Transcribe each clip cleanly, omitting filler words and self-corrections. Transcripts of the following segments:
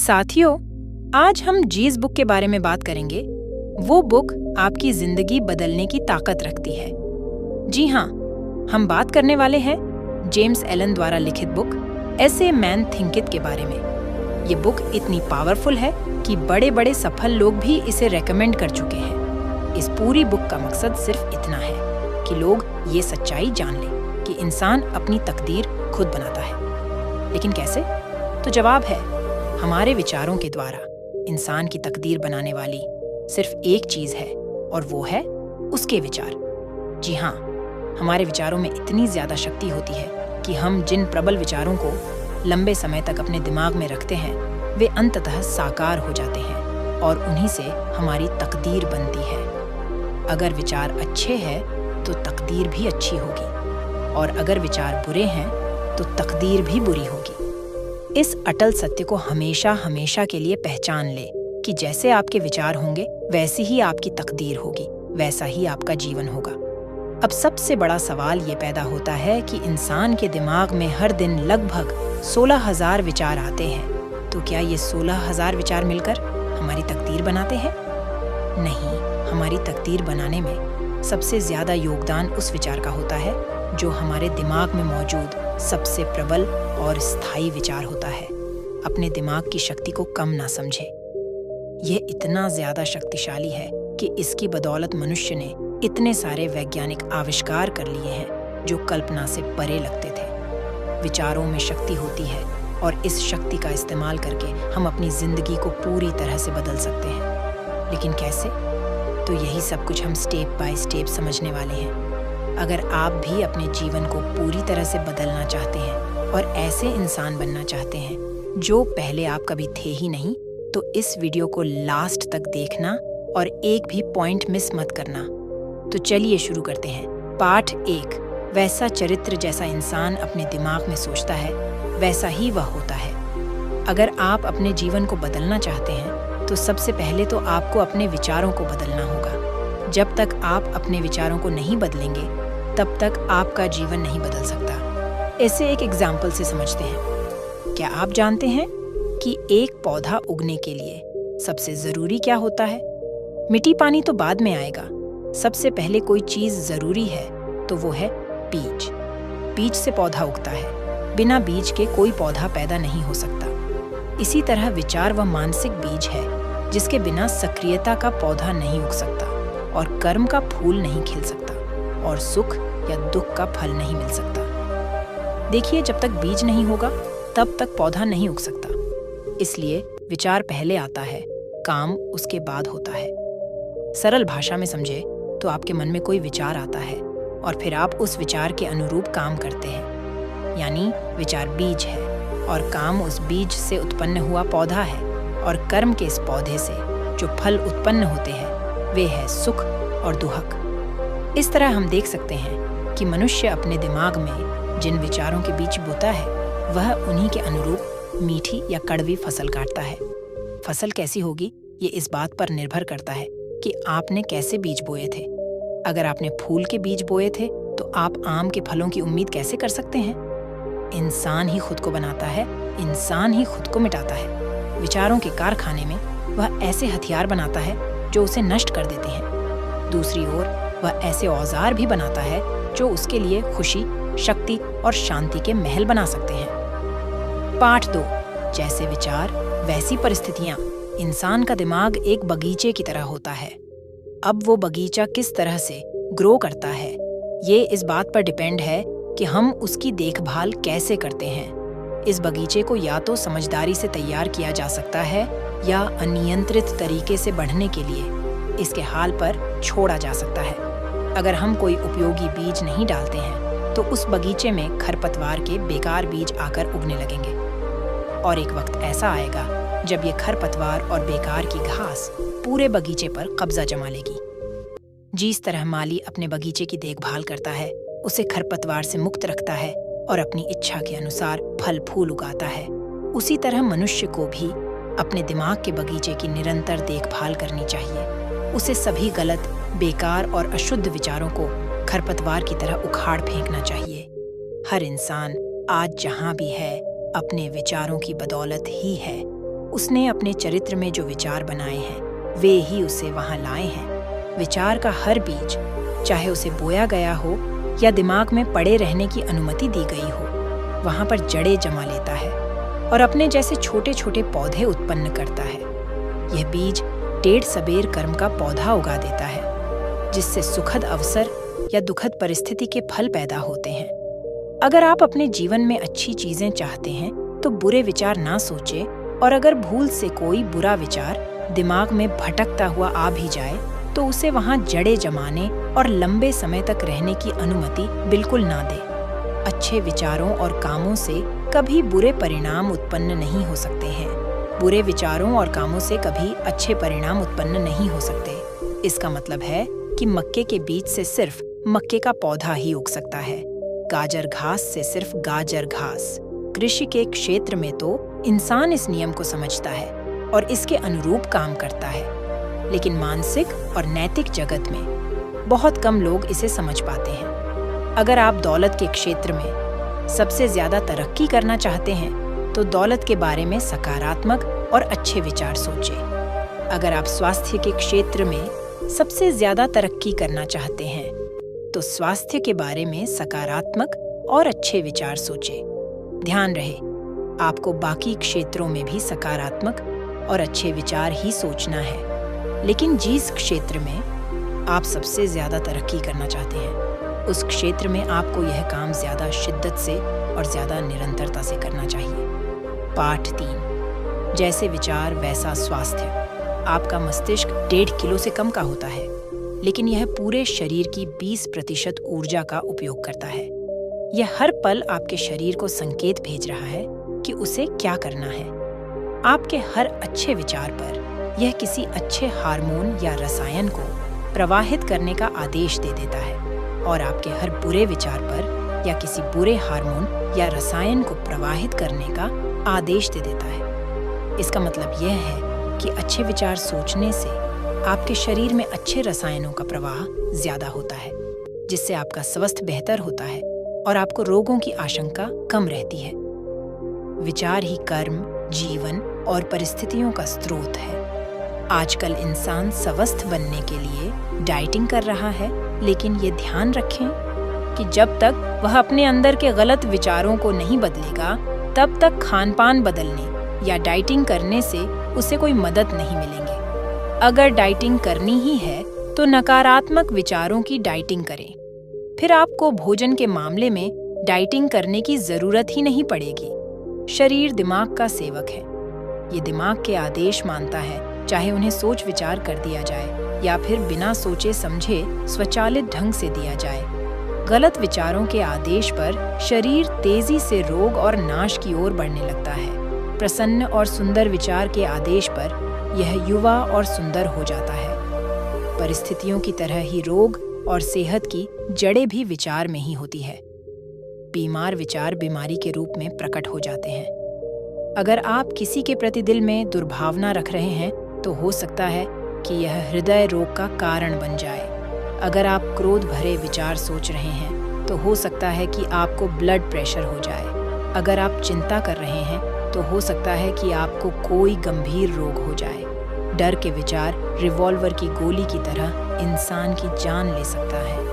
साथियों, आज हम जीस बुक के बारे में बात करेंगे। वो बुक आपकी जिंदगी बदलने की ताकत रखती है। जी हाँ, हम बात करने वाले हैं जेम्स एलन द्वारा लिखित बुक एस ए मैन थिंकिथ के बारे में। ये बुक इतनी पावरफुल है कि बड़े बड़े सफल लोग भी इसे रेकमेंड कर चुके हैं। इस पूरी बुक का मकसद सिर्फ इतना है कि लोग ये सच्चाई जान लें कि इंसान अपनी तकदीर खुद बनाता है। लेकिन कैसे? तो जवाब है हमारे विचारों के द्वारा। इंसान की तकदीर बनाने वाली सिर्फ एक चीज है और वो है उसके विचार। जी हाँ, हमारे विचारों में इतनी ज्यादा शक्ति होती है कि हम जिन प्रबल विचारों को लंबे समय तक अपने दिमाग में रखते हैं वे अंततः साकार हो जाते हैं और उन्हीं से हमारी तकदीर बनती है। अगर विचार अच्छे हैं तो तकदीर भी अच्छी होगी और अगर विचार बुरे हैं तो तकदीर भी बुरी होगी। इस अटल सत्य को हमेशा हमेशा के लिए पहचान ले कि जैसे आपके विचार होंगे वैसी ही आपकी तकदीर होगी, वैसा ही आपका जीवन होगा। अब सबसे बड़ा सवाल ये पैदा होता है कि इंसान के दिमाग में हर दिन लगभग 16,000 विचार आते हैं। तो क्या ये 16,000 विचार मिलकर हमारी तकदीर बनाते हैं? नहीं, हमारी तकदीर बनाने में सबसे ज्यादा योगदान उस विचार का होता है जो हमारे दिमाग में मौजूद सबसे प्रबल और स्थायी विचार होता है। अपने दिमाग की शक्ति को कम ना समझे। यह इतना ज्यादा शक्तिशाली है कि इसकी बदौलत मनुष्य ने इतने सारे वैज्ञानिक आविष्कार कर लिए हैं जो कल्पना से परे लगते थे। विचारों में शक्ति होती है और इस शक्ति का इस्तेमाल करके हम अपनी जिंदगी को पूरी तरह से बदल सकते हैं। लेकिन कैसे? तो यही सब कुछ हम स्टेप बाय स्टेप समझने वाले हैं। अगर आप भी अपने जीवन को पूरी तरह से बदलना चाहते हैं और ऐसे इंसान बनना चाहते हैं जो पहले आप कभी थे ही नहीं, तो इस वीडियो को लास्ट तक देखना और एक भी पॉइंट मिस मत करना। तो चलिए शुरू करते हैं। पाठ 1। वैसा चरित्र जैसा इंसान अपने दिमाग में सोचता है वैसा ही वह होता है। अगर आप अपने जीवन को बदलना चाहते हैं तो सबसे पहले तो आपको अपने विचारों को बदलना होगा। जब तक आप अपने विचारों को नहीं बदलेंगे तब तक आपका जीवन नहीं बदल सकता। इसे एक एग्जाम्पल से समझते हैं। क्या आप जानते हैं कि एक पौधा उगने के लिए सबसे जरूरी क्या होता है? मिट्टी पानी तो बाद में आएगा। सबसे पहले कोई चीज जरूरी है तो वो है बीज। बीज से पौधा उगता है। बिना बीज के कोई पौधा पैदा नहीं हो सकता। इसी तरह विचार व मानसिक बीज है जिसके बिना सक्रियता का पौधा नहीं उग सकता और कर्म का फूल नहीं खिल सकता और सुख या दुख का फल नहीं मिल सकता। देखिए, जब तक बीज नहीं होगा तब तक पौधा नहीं उग सकता। इसलिए विचार पहले आता है, काम उसके बाद होता है। सरल भाषा में समझे तो आपके मन में कोई विचार आता है और फिर आप उस विचार के अनुरूप काम करते हैं। यानी विचार बीज है और काम उस बीज से उत्पन्न हुआ पौधा है और कर्म के इस पौधे से जो फल उत्पन्न होते हैं वे है सुख और दुहक। इस तरह हम देख सकते हैं कि मनुष्य अपने दिमाग में जिन विचारों के बीज बोता है वह उन्हीं के अनुरूप मीठी या कड़वी फसल काटता है। फसल कैसी होगी ये इस बात पर निर्भर करता है कि आपने कैसे बीज बोए थे। अगर आपने फूल के बीज बोए थे तो आप आम के फलों की उम्मीद कैसे कर सकते हैं? इंसान ही खुद को बनाता है, इंसान ही खुद को मिटाता है। विचारों के कारखाने में वह ऐसे हथियार बनाता है जो उसे नष्ट कर देते हैं। दूसरी ओर वह ऐसे औजार भी बनाता है जो उसके लिए खुशी, शक्ति और शांति के महल बना सकते हैं। पाठ 2। जैसे विचार वैसी परिस्थितियां। इंसान का दिमाग एक बगीचे की तरह होता है। अब वो बगीचा किस तरह से ग्रो करता है ये इस बात पर डिपेंड है कि हम उसकी देखभाल कैसे करते हैं। इस बगीचे को या तो समझदारी से तैयार किया जा सकता है या अनियंत्रित तरीके से बढ़ने के लिए इसके हाल पर छोड़ा जा सकता है। अगर हम कोई उपयोगी बीज नहीं डालते हैं तो उस बगीचे में खरपतवार के बेकार बीज आकर उगने लगेंगे और एक वक्त ऐसा आएगा जब ये खरपतवार और बेकार की घास पूरे बगीचे पर कब्जा जमा लेगी। जिस तरह माली अपने बगीचे की देखभाल करता है, उसे खरपतवार से मुक्त रखता है और अपनी इच्छा के अनुसार फल फूल उगाता है, उसी तरह मनुष्य को भी अपने दिमाग के बगीचे की निरंतर देखभाल करनी चाहिए। उसे सभी गलत, बेकार और अशुद्ध विचारों को खरपतवार की तरह उखाड़ फेंकना चाहिए। हर इंसान आज जहां भी है अपने विचारों की बदौलत ही है। उसने अपने चरित्र में जो विचार बनाए हैं वे ही उसे वहां लाए हैं। विचार का हर बीज, चाहे उसे बोया गया हो या दिमाग में पड़े रहने की अनुमति दी गई हो, वहां पर जड़ें जमा लेता है और अपने जैसे छोटे छोटे पौधे उत्पन्न करता है। यह बीज टेढ़ सबेर कर्म का पौधा उगा देता है, जिससे सुखद अवसर या दुखद परिस्थिति के फल पैदा होते हैं। अगर आप अपने जीवन में अच्छी चीजें चाहते हैं तो बुरे विचार ना सोचें, और अगर भूल से कोई बुरा विचार दिमाग में भटकता हुआ आ भी जाए तो उसे वहां जड़ें जमाने और लंबे समय तक रहने की अनुमति बिल्कुल ना दें। अच्छे विचारों और कामों से कभी बुरे परिणाम उत्पन्न नहीं हो सकते हैं। बुरे विचारों और कामों से कभी अच्छे परिणाम उत्पन्न नहीं हो सकते। इसका मतलब है कि मक्के के बीज से सिर्फ मक्के का पौधा ही उग सकता है, गाजर घास से सिर्फ गाजर घास। कृषि के क्षेत्र में तो इंसान इस नियम को समझता है और इसके अनुरूप काम करता है, लेकिन मानसिक और नैतिक जगत में बहुत कम लोग इसे समझ पाते हैं। अगर आप दौलत के क्षेत्र में सबसे ज्यादा तरक्की करना चाहते हैं तो दौलत के बारे में सकारात्मक और अच्छे विचार सोचें। अगर आप स्वास्थ्य के क्षेत्र में सबसे ज्यादा तरक्की करना चाहते हैं तो स्वास्थ्य के बारे में सकारात्मक और अच्छे विचार सोचें। ध्यान रहे, आपको बाकी क्षेत्रों में भी सकारात्मक और अच्छे विचार ही सोचना है, लेकिन जिस क्षेत्र में आप सबसे ज्यादा तरक्की करना चाहते हैं उस क्षेत्र में आपको यह काम ज्यादा शिद्दत से और ज्यादा निरंतरता से करना चाहिए। पाठ 3, जैसे विचार वैसा स्वास्थ्य। आपका मस्तिष्क 1.5 किलो से कम का होता है, लेकिन यह पूरे शरीर की 20% ऊर्जा का उपयोग करता है। यह हर पल आपके शरीर को संकेत भेज रहा है कि उसे क्या करना है। आपके हर अच्छे विचार पर यह किसी अच्छे हार्मोन या रसायन को प्रवाहित करने का आदेश दे देता है, और आपके हर बुरे विचार पर या किसी बुरे हार्मोन या रसायन को प्रवाहित करने का आदेश दे देता है। इसका मतलब यह है कि अच्छे विचार सोचने से आपके शरीर में अच्छे रसायनों का प्रवाह ज्यादा होता है, जिससे आपका स्वास्थ्य बेहतर होता है और आपको रोगों की आशंका कम रहती है। विचार ही कर्म, जीवन और परिस्थितियों का स्रोत है। आजकल इंसान स्वस्थ बनने के लिए डाइटिंग कर रहा है, लेकिन ये ध्यान रखें कि जब तक वह अपने अंदर के गलत विचारों को नहीं बदलेगा, तब तक खान-पान बदलने या डाइटिंग करने से उसे कोई मदद नहीं मिलेंगे। अगर डाइटिंग करनी ही है तो नकारात्मक विचारों की डाइटिंग करें, फिर आपको भोजन के मामले में डाइटिंग करने की जरूरत ही नहीं पड़ेगी। शरीर दिमाग का सेवक है। ये दिमाग के आदेश मानता है, चाहे उन्हें सोच विचार कर दिया जाए या फिर बिना सोचे समझे स्वचालित ढंग से दिया जाए। गलत विचारों के आदेश पर शरीर तेजी से रोग और नाश की ओर बढ़ने लगता है। प्रसन्न और सुंदर विचार के आदेश पर यह युवा और सुंदर हो जाता है। परिस्थितियों की तरह ही रोग और सेहत की जड़ें भी विचार में ही होती है। बीमार विचार बीमारी के रूप में प्रकट हो जाते हैं। अगर आप किसी के प्रति दिल में दुर्भावना रख रहे हैं तो हो सकता है कि यह हृदय रोग का कारण बन जाए। अगर आप क्रोध भरे विचार सोच रहे हैं तो हो सकता है कि आपको ब्लड प्रेशर हो जाए। अगर आप चिंता कर रहे हैं तो हो सकता है कि आपको कोई गंभीर रोग हो जाए। डर के विचार रिवॉल्वर की गोली की तरह इंसान की जान ले सकता है।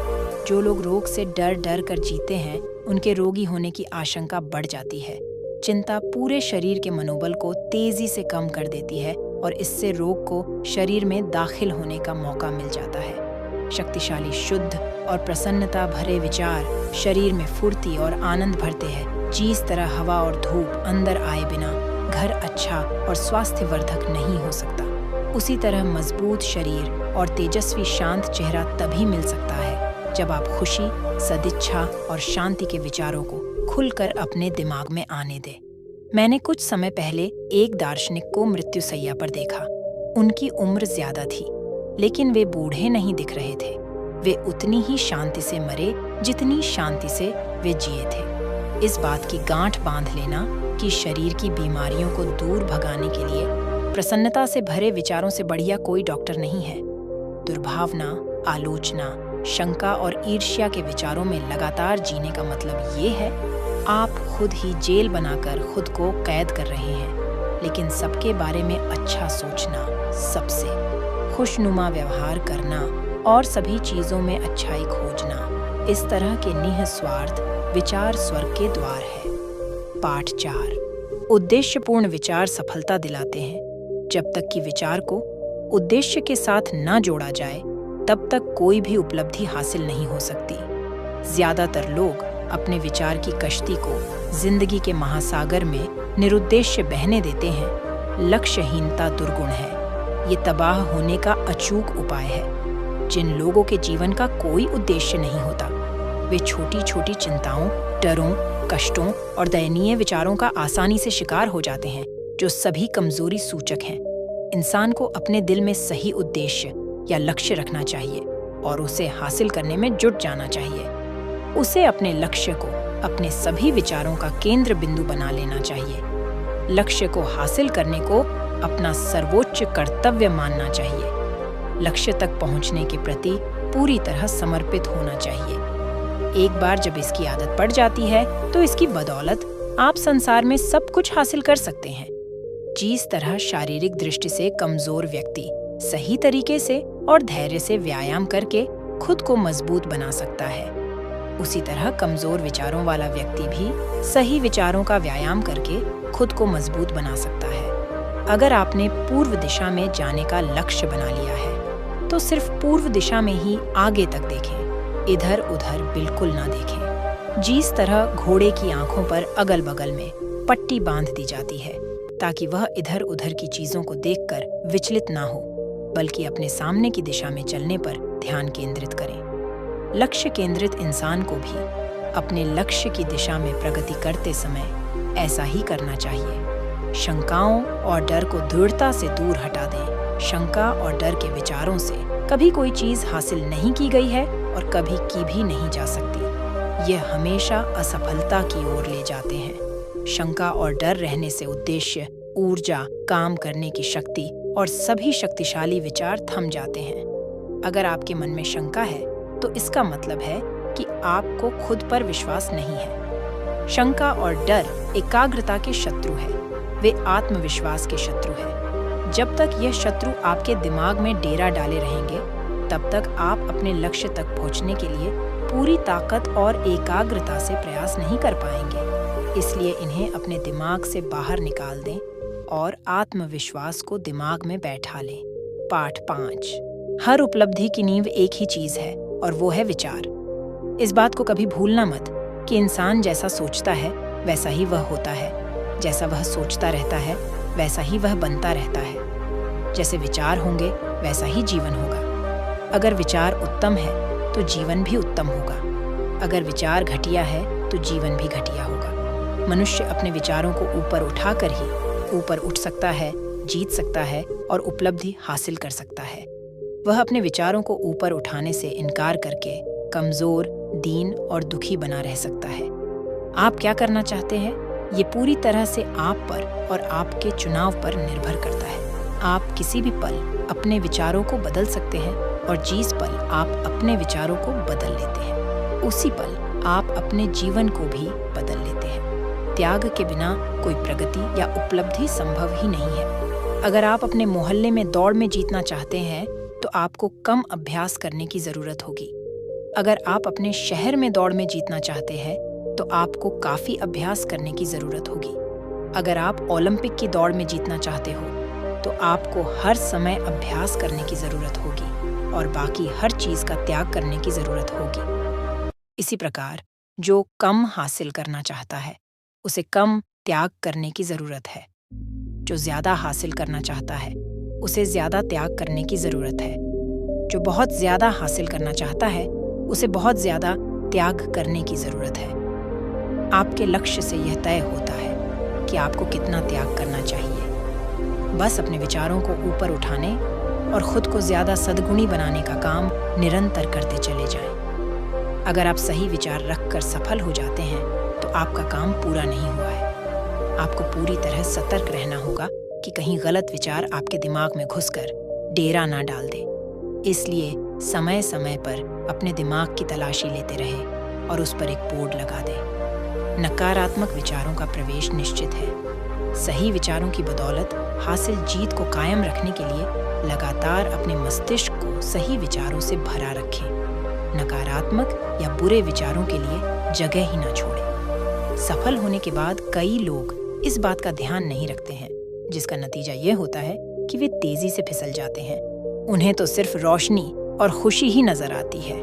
जो लोग रोग से डर डर कर जीते हैं, उनके रोगी होने की आशंका बढ़ जाती है। चिंता पूरे शरीर के मनोबल को तेजी से कम कर देती है और इससे रोग को शरीर में दाखिल होने का मौका मिल जाता है। शक्तिशाली, शुद्ध और प्रसन्नता भरे विचार शरीर में फुर्ती और आनंद भरते हैं। जिस तरह हवा और धूप अंदर आए बिना घर अच्छा और स्वास्थ्यवर्धक नहीं हो सकता, उसी तरह मजबूत शरीर और तेजस्वी शांत चेहरा तभी मिल सकता है जब आप खुशी, सदिच्छा और शांति के विचारों को खुलकर अपने दिमाग में आने दें। मैंने कुछ समय पहले एक दार्शनिक को मृत्युशैया पर देखा। उनकी उम्र ज्यादा थी, लेकिन वे बूढ़े नहीं दिख रहे थे। वे उतनी ही शांति से मरे जितनी शांति से वे जिए थे। इस बात की गांठ बांध लेना कि शरीर की बीमारियों को दूर भगाने के लिए प्रसन्नता से भरे विचारों से बढ़िया कोई डॉक्टर नहीं है। दुर्भावना, आलोचना, शंका और ईर्ष्या के विचारों में लगातार जीने का मतलब ये है आप खुद ही जेल बनाकर खुद को कैद कर रहे हैं। लेकिन सबके बारे में अच्छा सोचना, सबसे खुशनुमा व्यवहार करना और सभी चीज़ों में अच्छाई खोजना, इस तरह के निःस्वार्थ विचार स्वर्ग के द्वार है। पाठ 4। उद्देश्यपूर्ण विचार सफलता दिलाते हैं। जब तक कि विचार को उद्देश्य के साथ न जोड़ा जाए, तब तक कोई भी उपलब्धि हासिल नहीं हो सकती। ज्यादातर लोग अपने विचार की कश्ती को जिंदगी के महासागर में निरुद्देश्य बहने देते हैं। लक्ष्यहीनता दुर्गुण है। ये तबाह होने का अचूक उपाय है। जिन लोगों के जीवन का कोई उद्देश्य नहीं होता, वे छोटी छोटी चिंताओं, डरों, कष्टों और दयनीय विचारों का आसानी से शिकार हो जाते हैं, जो सभी कमजोरी सूचक हैं। इंसान को अपने दिल में सही उद्देश्य या लक्ष्य रखना चाहिए और उसे हासिल करने में जुट जाना चाहिए। उसे अपने लक्ष्य को अपने सभी विचारों का केंद्र बिंदु बना लेना चाहिए। लक्ष्य को हासिल करने को अपना सर्वोच्च कर्तव्य मानना चाहिए। लक्ष्य तक पहुंचने के प्रति पूरी तरह समर्पित होना चाहिए। एक बार जब इसकी आदत पड़ जाती है, तो इसकी बदौलत आप संसार में सब कुछ हासिल कर सकते हैं। जिस तरह शारीरिक दृष्टि से कमजोर व्यक्ति सही तरीके से और धैर्य से व्यायाम करके खुद को मजबूत बना सकता है, उसी तरह कमजोर विचारों वाला व्यक्ति भी सही विचारों का व्यायाम करके खुद को मजबूत बना सकता है। अगर आपने पूर्व दिशा में जाने का लक्ष्य बना लिया है, तो सिर्फ पूर्व दिशा में ही आगे तक देखें, इधर उधर बिल्कुल ना देखें। जिस तरह घोड़े की आंखों पर अगल बगल में पट्टी बांध दी जाती है, ताकि वह इधर उधर की चीजों को देखकर विचलित ना हो, बल्कि अपने सामने की दिशा में चलने पर ध्यान केंद्रित करें। लक्ष्य केंद्रित इंसान को भी अपने लक्ष्य की दिशा में प्रगति करते समय ऐसा ही करना चाहिए। शंकाओं और डर को दृढ़ता से दूर हटा दें। शंका और डर के विचारों से कभी कोई चीज हासिल नहीं की गई है और कभी की भी नहीं जा सकती। यह हमेशा असफलता की ओर ले जाते हैं। शंका और डर रहने से उद्देश्य, ऊर्जा, काम करने की शक्ति और सभी शक्तिशाली विचार थम जाते हैं। अगर आपके मन में शंका है, तो इसका मतलब है कि आपको खुद पर विश्वास नहीं है। शंका और डर एकाग्रता के शत्रु है। वे आत्मविश्वास के शत्रु है। जब तक यह शत्रु आपके दिमाग में डेरा डाले रहेंगे, तब तक आप अपने लक्ष्य तक पहुंचने के लिए पूरी ताकत और एकाग्रता से प्रयास नहीं कर पाएंगे। इसलिए इन्हें अपने दिमाग से बाहर निकाल दें और आत्मविश्वास को दिमाग में बैठा लें। पाठ 5। हर उपलब्धि की नींव एक ही चीज है, और वो है विचार। इस बात को कभी भूलना मत कि इंसान जैसा सोचता है वैसा ही वह होता है। जैसा वह सोचता रहता है वैसा ही वह बनता रहता है। जैसे विचार होंगे वैसा ही जीवन होगा। अगर विचार उत्तम है तो जीवन भी उत्तम होगा। अगर विचार घटिया है तो जीवन भी घटिया होगा। मनुष्य अपने विचारों को ऊपर उठाकर ही ऊपर उठ सकता है, जीत सकता है और उपलब्धि हासिल कर सकता है। वह अपने विचारों को ऊपर उठाने से इनकार करके कमजोर, दीन और दुखी बना रह सकता है। आप क्या करना चाहते हैं, ये पूरी तरह से आप पर और आपके चुनाव पर निर्भर करता है। आप किसी भी पल अपने विचारों को बदल सकते हैं और जिस पल आप अपने विचारों को बदल लेते हैं, उसी पल आप अपने जीवन को भी बदल लेते हैं। त्याग के बिना कोई प्रगति या उपलब्धि संभव ही नहीं है। अगर आप अपने मोहल्ले में दौड़ में जीतना चाहते हैं, तो आपको कम अभ्यास करने की जरूरत होगी। अगर आप अपने शहर में दौड़ में जीतना चाहते हैं, तो आपको काफी अभ्यास करने की जरूरत होगी। अगर आप ओलंपिक की दौड़ में जीतना चाहते हो, तो आपको हर समय अभ्यास करने की जरूरत होगी और बाकी हर चीज का त्याग करने की जरूरत होगी। इसी प्रकार जो कम हासिल करना चाहता है, उसे कम त्याग करने की जरूरत है। जो ज्यादा हासिल करना चाहता है, उसे ज्यादा त्याग करने की जरूरत है। जो बहुत ज्यादा हासिल करना चाहता है, उसे बहुत ज्यादा त्याग करने की जरूरत है। आपके लक्ष्य से यह तय होता है कि आपको कितना त्याग करना चाहिए। बस अपने विचारों को ऊपर उठाने और खुद को ज्यादा सद्गुणी बनाने का काम निरंतर करते चले जाएं। अगर आप सही विचार रखकर सफल हो जाते हैं, तो आपका काम पूरा नहीं हुआ है। आपको पूरी तरह सतर्क रहना होगा कि कहीं गलत विचार आपके दिमाग में घुसकर डेरा ना डाल दे। इसलिए समय समय पर अपने दिमाग की तलाशी लेते रहे और उस पर एक बोर्ड लगा दे। नकारात्मक विचारों का प्रवेश निश्चित है। सही विचारों की बदौलत हासिल जीत को कायम रखने के लिए लगातार अपने मस्तिष्क को सही विचारों से भरा रखें। नकारात्मक या बुरे विचारों के लिए जगह ही ना छोड़ें। सफल होने के बाद कई लोग इस बात का ध्यान नहीं रखते हैं, जिसका नतीजा ये होता है कि वे तेजी से फिसल जाते हैं। उन्हें तो सिर्फ रोशनी और खुशी ही नजर आती है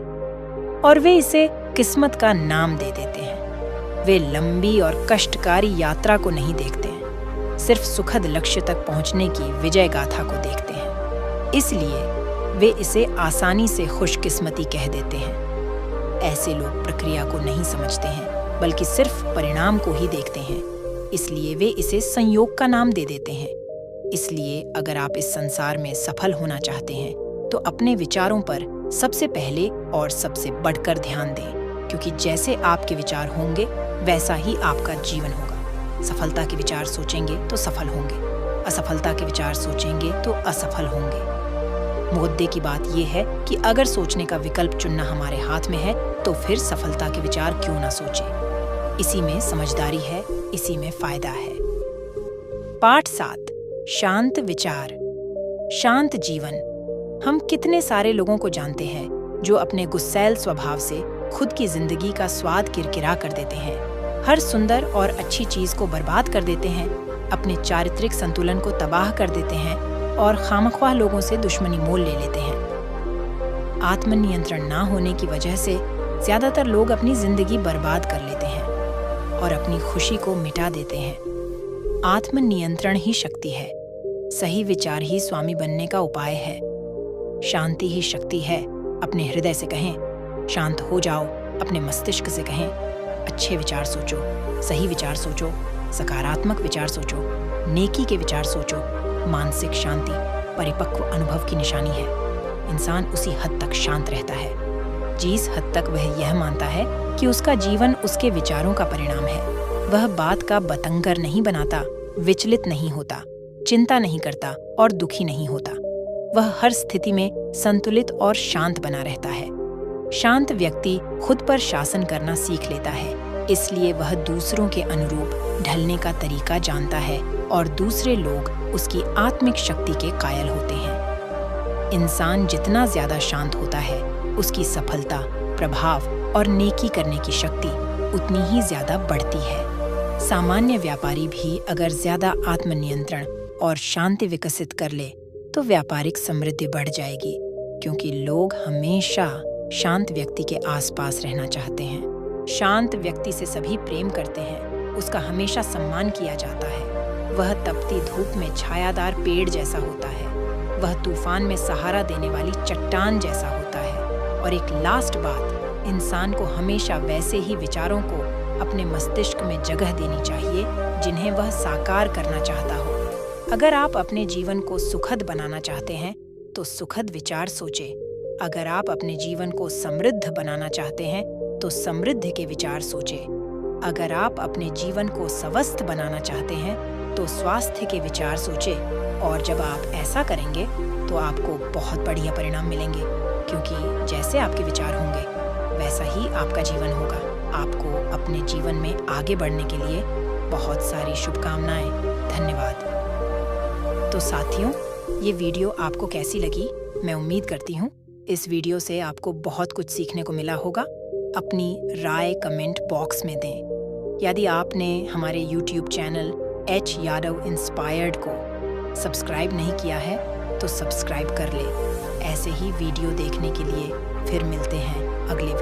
और वे इसे किस्मत का नाम दे देते हैं। वे लंबी और कष्टकारी यात्रा को नहीं देखते हैं, सिर्फ सुखद लक्ष्य तक पहुंचने की विजय गाथा को देखते हैं। इसलिए वे इसे आसानी से खुशकिस्मती कह देते हैं। ऐसे लोग प्रक्रिया को नहीं समझते हैं, बल्कि सिर्फ परिणाम को ही देखते हैं। इसलिए वे इसे संयोग का नाम दे देते हैं। इसलिए अगर आप इस संसार में सफल होना चाहते हैं तो अपने विचारों पर सबसे पहले और सबसे बढ़कर ध्यान दें, क्योंकि जैसे आपके विचार होंगे वैसा ही आपका जीवन होगा। सफलता के विचार सोचेंगे तो सफल होंगे, असफलता के विचार सोचेंगे तो असफल होंगे। मुद्दे की बात यह है कि अगर सोचने का विकल्प चुनना हमारे हाथ में है तो फिर सफलता के विचार क्यों ना सोचें। इसी में समझदारी है, इसी में फायदा है। पाठ 7, शांत विचार, शांत जीवन। हम कितने सारे लोगों को जानते हैं जो अपने गुस्सैल स्वभाव से खुद की जिंदगी का स्वाद किरकिरा कर देते हैं, हर सुंदर और अच्छी चीज को बर्बाद कर देते हैं, अपने चारित्रिक संतुलन को तबाह कर देते हैं और खामख्वाह लोगों से दुश्मनी मोल ले लेते हैं। आत्मनियंत्रण ना होने की वजह से ज्यादातर लोग अपनी जिंदगी बर्बाद कर लेते हैं और अपनी खुशी को मिटा देते हैं। आत्मनियंत्रण ही शक्ति है। सही विचार ही स्वामी बनने का उपाय है। शांति ही शक्ति है। अपने हृदय से कहें, शांत हो जाओ। अपने मस्तिष्क से कहें, अच्छे विचार सोचो, सही विचार सोचो, सकारात्मक विचार सोचो, नेकी के विचार सोचो। मानसिक शांति परिपक्व अनुभव की निशानी है। इंसान उसी हद तक शांत रहता है जिस हद तक वह यह मानता है कि उसका जीवन उसके विचारों का परिणाम है। वह बात का बतंगर नहीं बनाता, विचलित नहीं होता, चिंता नहीं करता और दुखी नहीं होता। वह हर स्थिति में संतुलित और शांत बना रहता है। शांत व्यक्ति खुद पर शासन करना सीख लेता है, इसलिए वह दूसरों के अनुरूप ढलने का तरीका जानता है और दूसरे लोग उसकी आत्मिक शक्ति के कायल होते हैं। इंसान जितना ज्यादा शांत होता है, उसकी सफलता, प्रभाव और नेकी करने की शक्ति उतनी ही ज्यादा बढ़ती है। सामान्य व्यापारी भी अगर ज्यादा आत्मनियंत्रण और शांति विकसित कर ले तो व्यापारिक समृद्धि बढ़ जाएगी, क्योंकि लोग हमेशा शांत व्यक्ति के आसपास रहना चाहते हैं। शांत व्यक्ति से सभी प्रेम करते हैं, उसका हमेशा सम्मान किया जाता है। वह तपती धूप में छायादार पेड़ जैसा होता है। वह तूफान में सहारा देने वाली चट्टान जैसा होता है। और एक लास्ट बात, इंसान को हमेशा वैसे ही विचारों को अपने मस्तिष्क में जगह देनी चाहिए जिन्हें वह साकार करना चाहता हो। अगर आप अपने जीवन को सुखद बनाना चाहते हैं तो सुखद विचार सोचें। अगर आप अपने जीवन को समृद्ध बनाना चाहते हैं तो समृद्ध के विचार सोचें। अगर आप अपने जीवन को स्वस्थ बनाना चाहते हैं तो स्वास्थ्य के विचार सोचें। और जब आप ऐसा करेंगे तो आपको बहुत बढ़िया परिणाम मिलेंगे, क्योंकि जैसे आपके विचार होंगे वैसा ही आपका जीवन होगा। आपको अपने जीवन में आगे बढ़ने के लिए बहुत सारी शुभकामनाएं। धन्यवाद। तो साथियों, ये वीडियो आपको कैसी लगी? मैं उम्मीद करती हूँ इस वीडियो से आपको बहुत कुछ सीखने को मिला होगा। अपनी राय कमेंट बॉक्स में दें। यदि आपने हमारे YouTube channel H Yadav inspired को सब्सक्राइब नहीं किया है तो सब्सक्राइब कर लें। ऐसे ही वीडियो देखने के लिए फिर मिलते हैं अगले